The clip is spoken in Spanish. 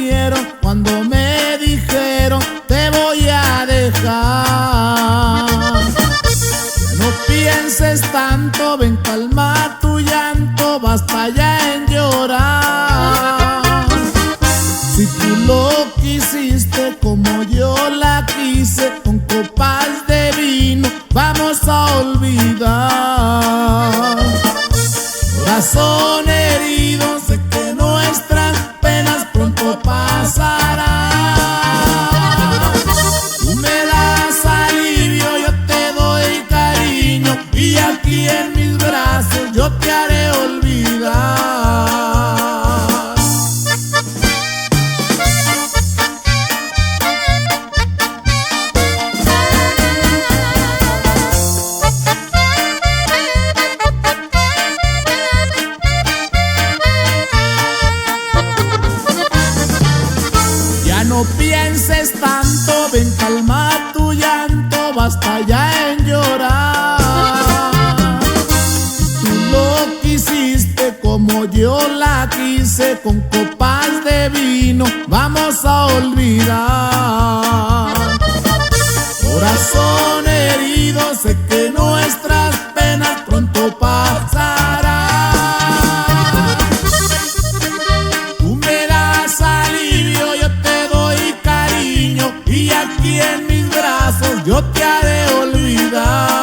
rieron cuando me dijeron te voy a dejar. No pienses tanto, ven, calma tu llanto, basta ya en llorar. Si tú lo quisiste como yo la quise, con copas de vino vamos a olvidar. Corazón herido, sé que nuestras penas pronto pasarán. Tú me das alivio, yo te doy cariño, y aquí en mis brazos yo te haré olvidar. No pienses tanto, ven, calma tu llanto, basta ya en llorar. Tú lo quisiste como yo la quise, con copas de vino vamos a olvidar. Corazón herido, sé que nuestras penas pronto pasarán. Y aquí en mis brazos yo te haré olvidar.